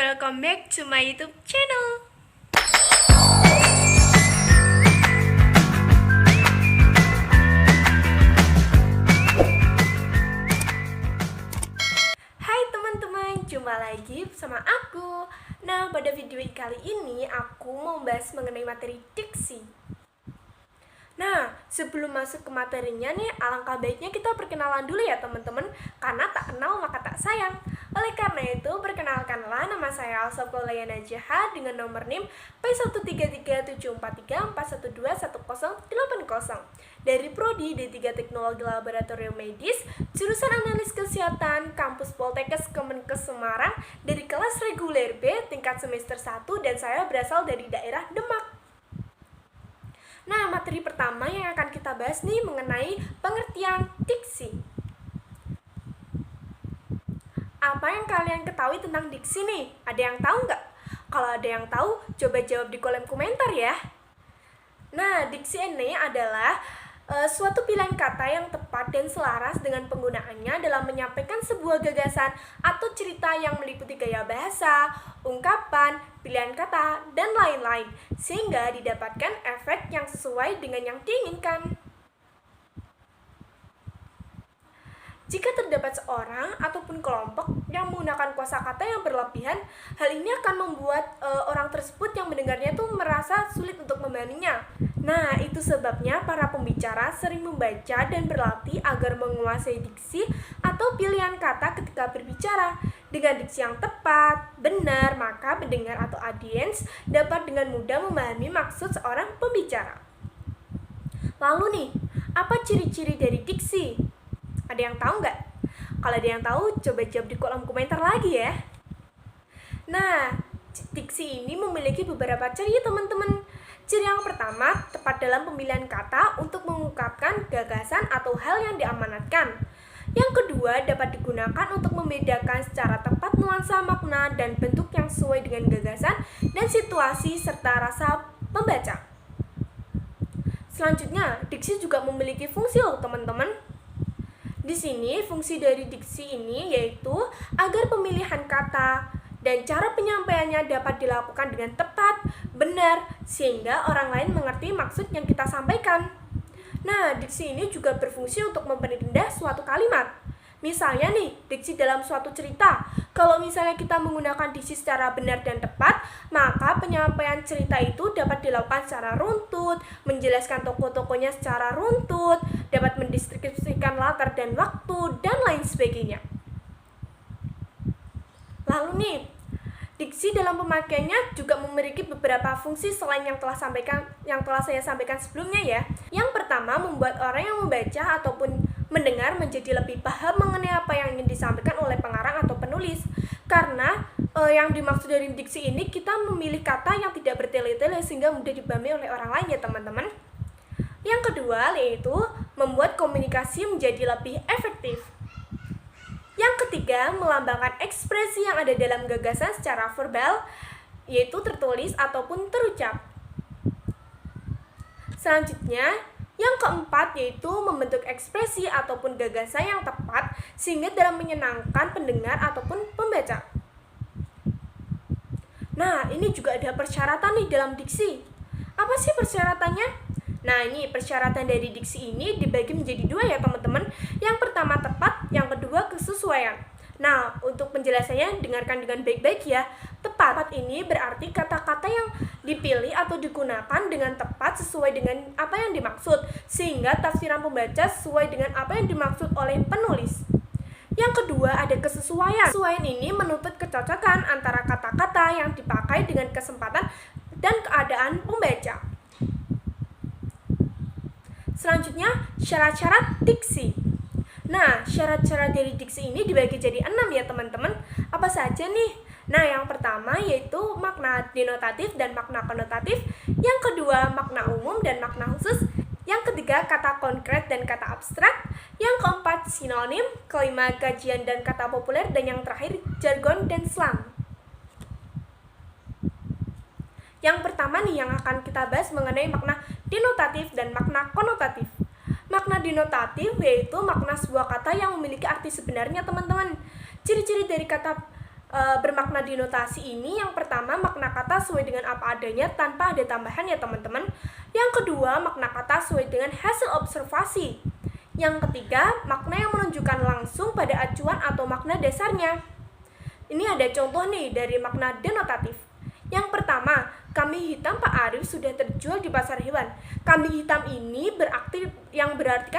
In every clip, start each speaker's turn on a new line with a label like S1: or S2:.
S1: welcome back to my YouTube channel. Hai teman-teman, jumpa lagi bersama aku. Nah, pada video kali ini aku mau bahas mengenai materi diksi. Nah, sebelum masuk ke materinya nih, alangkah baiknya kita perkenalan dulu ya teman-teman, karena tak kenal maka tak sayang. Oleh karena itu, perkenalkanlah, nama saya Alsa Polayana Jaha dengan nomor NIM P13374341211080 dari Prodi D3 Teknologi Laboratorium Medis, jurusan Analis Kesehatan, Kampus Poltekkes Kemenkes Semarang, dari kelas reguler B tingkat semester 1, dan saya berasal dari daerah Demak. Nah, materi pertama yang akan kita bahas nih mengenai pengertian diksi. Apa yang kalian ketahui tentang diksi nih? Ada yang tahu nggak? Kalau ada yang tahu, coba jawab di kolom komentar ya. Nah, diksi ini adalah suatu pilihan kata yang tepat dan selaras dengan penggunaannya dalam menyampaikan sebuah gagasan atau cerita yang meliputi gaya bahasa, ungkapan, pilihan kata, dan lain-lain, sehingga didapatkan efek yang sesuai dengan yang diinginkan. Jika terdapat seorang ataupun kelompok yang menggunakan kosakata yang berlebihan, hal ini akan membuat orang tersebut yang mendengarnya itu merasa sulit untuk memahaminya. Nah, itu sebabnya para pembicara sering membaca dan berlatih agar menguasai diksi atau pilihan kata ketika berbicara. Dengan diksi yang tepat, benar, maka pendengar atau audiens dapat dengan mudah memahami maksud seorang pembicara. Lalu nih, apa ciri-ciri dari diksi? Ada yang tahu nggak? Kalau ada yang tahu, coba jawab di kolom komentar lagi ya. Nah, diksi ini memiliki beberapa ciri teman-teman. Ciri yang pertama, tepat dalam pemilihan kata untuk mengungkapkan gagasan atau hal yang diamanatkan. Yang kedua, dapat digunakan untuk membedakan secara tepat nuansa makna dan bentuk yang sesuai dengan gagasan dan situasi serta rasa pembaca. Selanjutnya, diksi juga memiliki fungsi loh teman-teman. Di sini, fungsi dari diksi ini yaitu agar pemilihan kata dan cara penyampaiannya dapat dilakukan dengan tepat, benar, sehingga orang lain mengerti maksud yang kita sampaikan. Nah, diksi ini juga berfungsi untuk memperindah suatu kalimat. Misalnya nih, diksi dalam suatu cerita. Kalau misalnya kita menggunakan diksi secara benar dan tepat, maka penyampaian cerita itu dapat dilakukan secara runtut, menjelaskan tokoh-tokohnya secara runtut, dapat mendeskripsikan latar dan waktu, dan lain sebagainya. Lalu nih, diksi dalam pemakaiannya juga memiliki beberapa fungsi selain yang telah saya sampaikan sebelumnya ya. Yang pertama, membuat orang yang membaca ataupun mendengar menjadi lebih paham mengenai apa yang ingin disampaikan oleh pengarang atau penulis. Karena yang dimaksud dari diksi ini, kita memilih kata yang tidak bertele-tele sehingga mudah dipahami oleh orang lain ya teman-teman. Yang kedua, yaitu membuat komunikasi menjadi lebih efektif. Yang ketiga, melambangkan ekspresi yang ada dalam gagasan secara verbal, yaitu tertulis ataupun terucap. Selanjutnya, yang keempat yaitu membentuk ekspresi ataupun gagasan yang tepat sehingga dalam menyenangkan pendengar ataupun pembaca. Nah, ini juga ada persyaratan nih dalam diksi. Apa sih persyaratannya? Nah, ini persyaratan dari diksi ini dibagi menjadi dua ya teman-teman. Yang pertama tepat, yang kedua kesesuaian. Nah, untuk penjelasannya dengarkan dengan baik-baik ya. Tepat ini berarti kata-kata yang dipilih atau digunakan dengan tepat sesuai dengan apa yang dimaksud, sehingga tafsiran pembaca sesuai dengan apa yang dimaksud oleh penulis. Yang kedua ada kesesuaian. Kesesuaian ini menuntut kecocokan antara kata-kata yang dipakai dengan kesempatan dan keadaan pembaca. Selanjutnya, syarat-syarat diksi. Nah, syarat-syarat dari diksi ini dibagi jadi 6 ya teman-teman. Apa saja nih? Nah, yang pertama yaitu makna denotatif dan makna konotatif. Yang kedua, makna umum dan makna khusus. Yang ketiga, kata konkret dan kata abstrak. Yang keempat, sinonim. Kelima, kajian dan kata populer. Dan yang terakhir, jargon dan slang. Yang pertama nih yang akan kita bahas mengenai makna denotatif dan makna konotatif. Makna denotatif yaitu makna sebuah kata yang memiliki arti sebenarnya teman-teman. Ciri-ciri dari kata bermakna dinotasi ini, yang pertama makna kata sesuai dengan apa adanya tanpa ada tambahan ya teman-teman. Yang kedua, makna kata sesuai dengan hasil observasi. Yang ketiga, makna yang menunjukkan langsung pada acuan atau makna dasarnya. Ini ada contoh nih dari makna denotatif. Yang pertama, kambing hitam Pak Arif sudah terjual di pasar hewan. Kambing hitam ini berarti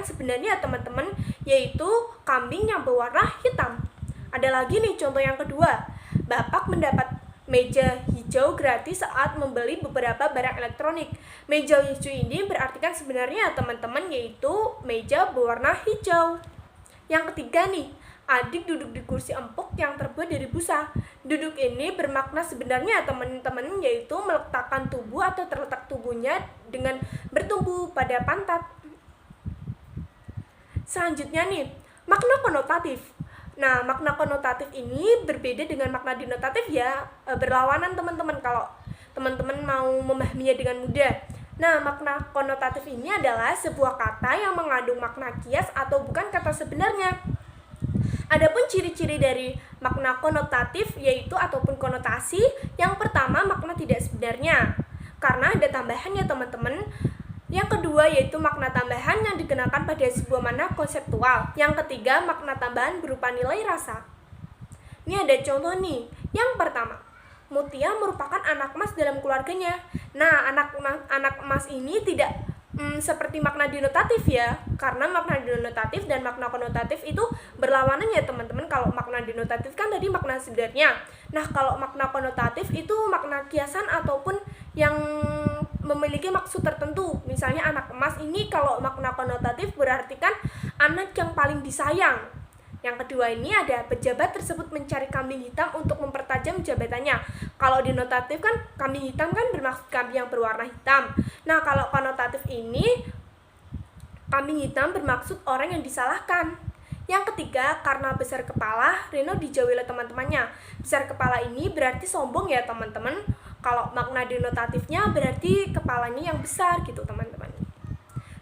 S1: sebenarnya teman-teman, yaitu kambing yang berwarna hitam. Ada lagi nih contoh yang kedua. Bapak mendapat meja hijau gratis saat membeli beberapa barang elektronik. Meja hijau ini berartikan sebenarnya teman-teman, yaitu meja berwarna hijau. Yang ketiga nih, adik duduk di kursi empuk yang terbuat dari busa. Duduk ini bermakna sebenarnya teman-teman, yaitu meletakkan tubuh atau terletak tubuhnya dengan bertumbuh pada pantat. Selanjutnya nih, makna konotatif. Nah, makna konotatif ini berbeda dengan makna denotatif ya, berlawanan teman-teman kalau teman-teman mau memahaminya dengan mudah. Nah, makna konotatif ini adalah sebuah kata yang mengandung makna kias atau bukan kata sebenarnya. Adapun ciri-ciri dari makna konotatif yaitu ataupun konotasi, yang pertama makna tidak sebenarnya karena ada tambahannya teman-teman. Yang kedua yaitu makna tambahan yang dikenakan pada sebuah makna konseptual. Yang ketiga, makna tambahan berupa nilai rasa. Ini ada contoh nih. Yang pertama, Mutia merupakan anak emas dalam keluarganya. Nah, anak emas ini tidak seperti makna denotatif ya, karena makna denotatif dan makna konotatif itu berlawanan ya teman-teman. Kalau makna denotatif kan tadi makna sebenarnya. Nah, kalau makna konotatif itu makna kiasan ataupun yang memiliki maksud tertentu. Misalnya anak emas ini kalau makna konotatif berarti kan anak yang paling disayang. Yang kedua ini ada pejabat tersebut mencari kambing hitam untuk mempertajam jabatannya. Kalau denotatif kan kambing hitam kan bermaksud kambing yang berwarna hitam. Nah, kalau konotatif ini kambing hitam bermaksud orang yang disalahkan. Yang ketiga, karena besar kepala, Reno dijauhi oleh teman-temannya. Besar kepala ini berarti sombong ya teman-teman. Kalau makna denotatifnya berarti kepalanya yang besar gitu teman-teman.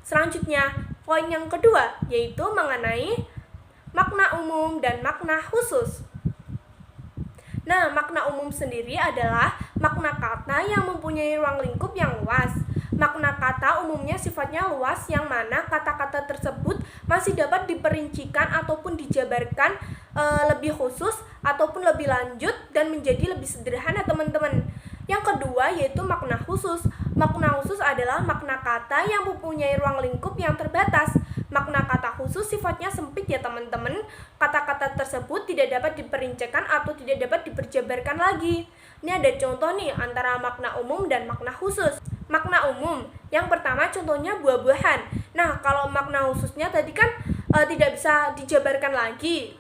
S1: Selanjutnya, poin yang kedua yaitu mengenai makna umum dan makna khusus. Nah, makna umum sendiri adalah makna kata yang mempunyai ruang lingkup yang luas. Makna kata umumnya sifatnya luas, yang mana kata-kata tersebut masih dapat diperincikan ataupun dijabarkan lebih khusus ataupun lebih lanjut dan menjadi lebih sederhana teman-teman. Yang kedua yaitu makna khusus. Makna khusus adalah makna kata yang mempunyai ruang lingkup yang terbatas. Makna kata khusus sifatnya sempit ya teman-teman. Kata-kata tersebut tidak dapat diperincikan atau tidak dapat diperjabarkan lagi. Ini ada contoh nih antara makna umum dan makna khusus. Makna umum, yang pertama contohnya buah-buahan. Nah, kalau makna khususnya tadi kan tidak bisa dijabarkan lagi.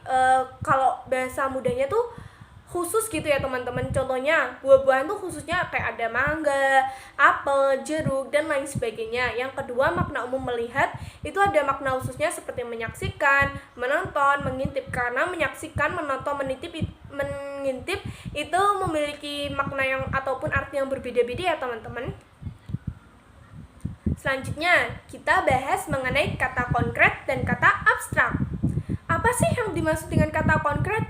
S1: Kalau bahasa mudahnya tuh khusus gitu ya teman-teman. Contohnya buah-buahan tuh khususnya kayak ada mangga, apel, jeruk, dan lain sebagainya. Yang kedua, makna umum melihat, itu ada makna khususnya seperti menyaksikan, menonton, mengintip. Karena menyaksikan, menonton, mengintip itu memiliki makna yang ataupun arti yang berbeda-beda ya teman-teman. Selanjutnya, kita bahas mengenai kata konkret dan kata abstrak. Apa sih yang dimaksud dengan kata konkret?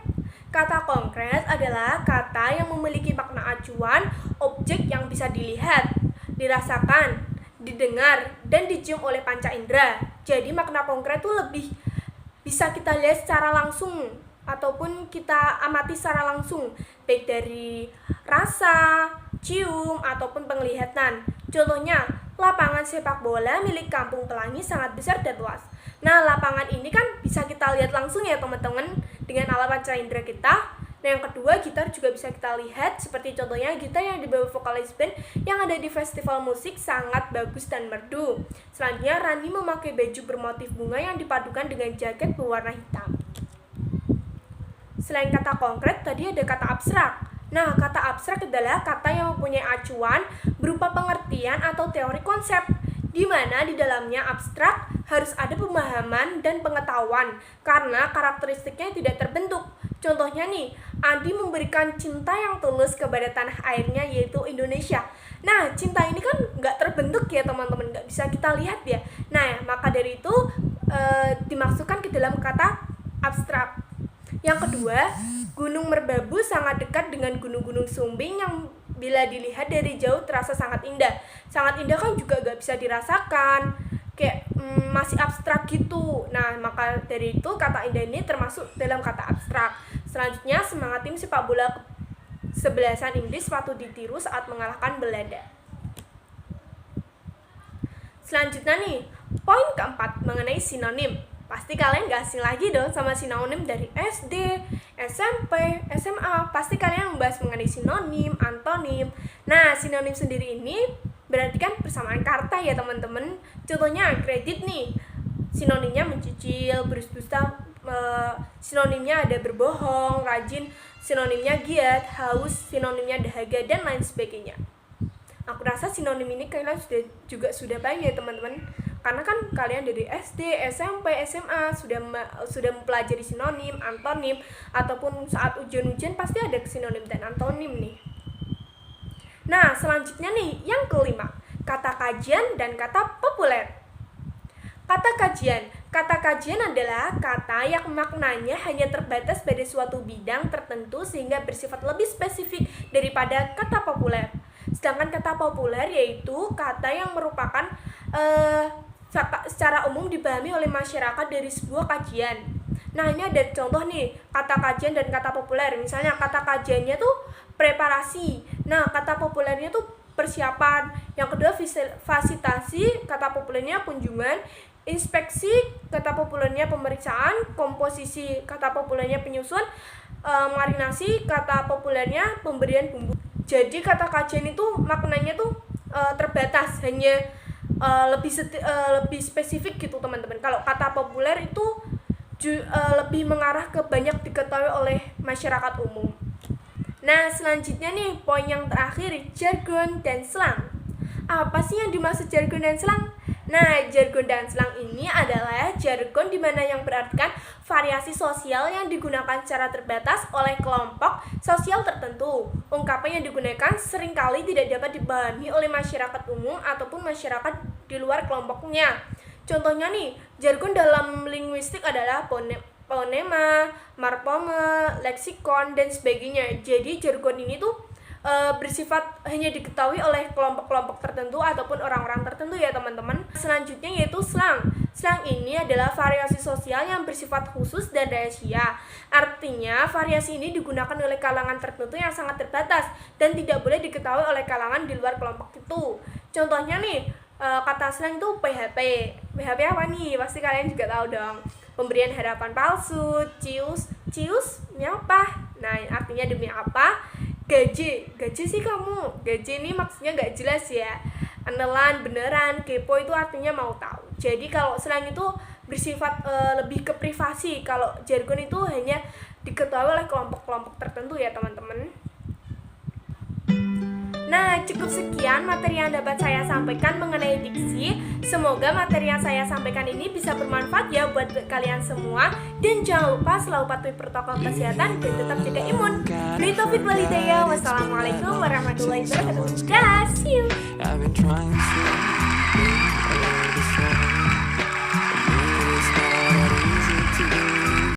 S1: Kata konkret adalah kata yang memiliki makna acuan, objek yang bisa dilihat, dirasakan, didengar, dan dicium oleh panca indera. Jadi makna konkret itu lebih bisa kita lihat secara langsung ataupun kita amati secara langsung, baik dari rasa, cium, ataupun penglihatan. Contohnya, lapangan sepak bola milik Kampung Pelangi sangat besar dan luas. Nah, lapangan ini kan bisa kita lihat langsung ya teman-teman dengan alat panca indera kita. Nah, yang kedua, gitar juga bisa kita lihat, seperti contohnya gitar yang dibawa vokalis band yang ada di festival musik sangat bagus dan merdu. Selanjutnya, Rani memakai baju bermotif bunga yang dipadukan dengan jaket berwarna hitam. Selain kata konkret, tadi ada kata abstrak. Nah, kata abstrak adalah kata yang mempunyai acuan berupa pengertian atau teori konsep, di mana di dalamnya abstrak harus ada pemahaman dan pengetahuan karena karakteristiknya tidak terbentuk. Contohnya nih, Andi memberikan cinta yang tulus kepada tanah airnya yaitu Indonesia. Nah, cinta ini kan nggak terbentuk ya teman-teman, nggak bisa kita lihat ya. Nah, maka dari itu dimasukkan ke dalam kata abstrak. Yang kedua, Gunung Merbabu sangat dekat dengan gunung-gunung Sumbing yang bila dilihat dari jauh terasa sangat indah. Sangat indah kan juga gak bisa dirasakan, kayak masih abstrak gitu. Nah, maka dari itu kata indah ini termasuk dalam kata abstrak. Selanjutnya, semangat tim sepak bola sebelasan Inggris patut ditiru saat mengalahkan Belanda. Selanjutnya nih, poin keempat mengenai sinonim. Pasti kalian gak asing lagi dong sama sinonim dari SD, SMP, SMA. Pasti kalian membahas mengenai sinonim, antonim. Nah, sinonim sendiri ini berarti kan persamaan kata ya teman-teman. Contohnya kredit nih, sinonimnya mencicil, berdusta, sinonimnya ada berbohong, rajin, sinonimnya giat, haus, sinonimnya dahaga, dan lain sebagainya. Aku rasa sinonim ini kalian sudah banyak ya teman-teman. Karena kan kalian dari SD, SMP, SMA sudah mempelajari sinonim, antonim, ataupun saat ujian-ujian pasti ada sinonim dan antonim nih. Nah, selanjutnya nih, yang kelima, kata kajian dan kata populer. Kata kajian adalah kata yang maknanya hanya terbatas pada suatu bidang tertentu sehingga bersifat lebih spesifik daripada kata populer. Sedangkan kata populer yaitu kata yang merupakan secara umum dipahami oleh masyarakat dari sebuah kajian. Nah, ini ada contoh nih, kata kajian dan kata populer. Misalnya kata kajiannya tuh preparasi. Nah, kata populernya tuh persiapan. Yang kedua fasilitasi, kata populernya kunjungan. Inspeksi, kata populernya pemeriksaan. Komposisi, kata populernya penyusun. Marinasi, kata populernya pemberian bumbu. Jadi kata kajian itu maknanya tuh terbatas, hanya lebih spesifik gitu teman-teman. Kalau kata populer itu lebih mengarah ke banyak diketahui oleh masyarakat umum. Nah, selanjutnya nih, poin yang terakhir, jargon dan slang. Apa sih yang dimaksud jargon dan slang? Nah, jargon dan slang ini adalah jargon di mana yang berartikan variasi sosial yang digunakan secara terbatas oleh kelompok sosial tertentu. Ungkapan yang digunakan seringkali tidak dapat dipahami oleh masyarakat umum ataupun masyarakat di luar kelompoknya. Contohnya nih, jargon dalam linguistik adalah fonema, morfeme, leksikon, dan sebagainya. Jadi jargon ini tuh bersifat hanya diketahui oleh kelompok-kelompok tertentu ataupun orang-orang tertentu ya teman-teman. Selanjutnya yaitu slang. Slang ini adalah variasi sosial yang bersifat khusus dan rahasia. Artinya variasi ini digunakan oleh kalangan tertentu yang sangat terbatas dan tidak boleh diketahui oleh kalangan di luar kelompok itu. Contohnya nih, kata slang itu PHP. PHP apa nih? Pasti kalian juga tahu dong. Pemberian harapan palsu, cius, apa? Nah, artinya demi apa? Gaji sih kamu. Gaji ini maksudnya gak jelas ya. Anelan, beneran, kepo itu artinya mau tahu. Jadi kalau slang itu bersifat lebih ke privasi. Kalau jargon itu hanya diketahui oleh kelompok-kelompok tertentu ya teman-teman. Nah, cukup sekian materi yang dapat saya sampaikan mengenai diksi. Semoga materi yang saya sampaikan ini bisa bermanfaat ya buat kalian semua. Dan jangan lupa selalu patuhi protokol kesehatan dan tetap jaga imun. Billahi taufiq wal hidayah. Wassalamualaikum warahmatullahi wabarakatuh. Dah, see you.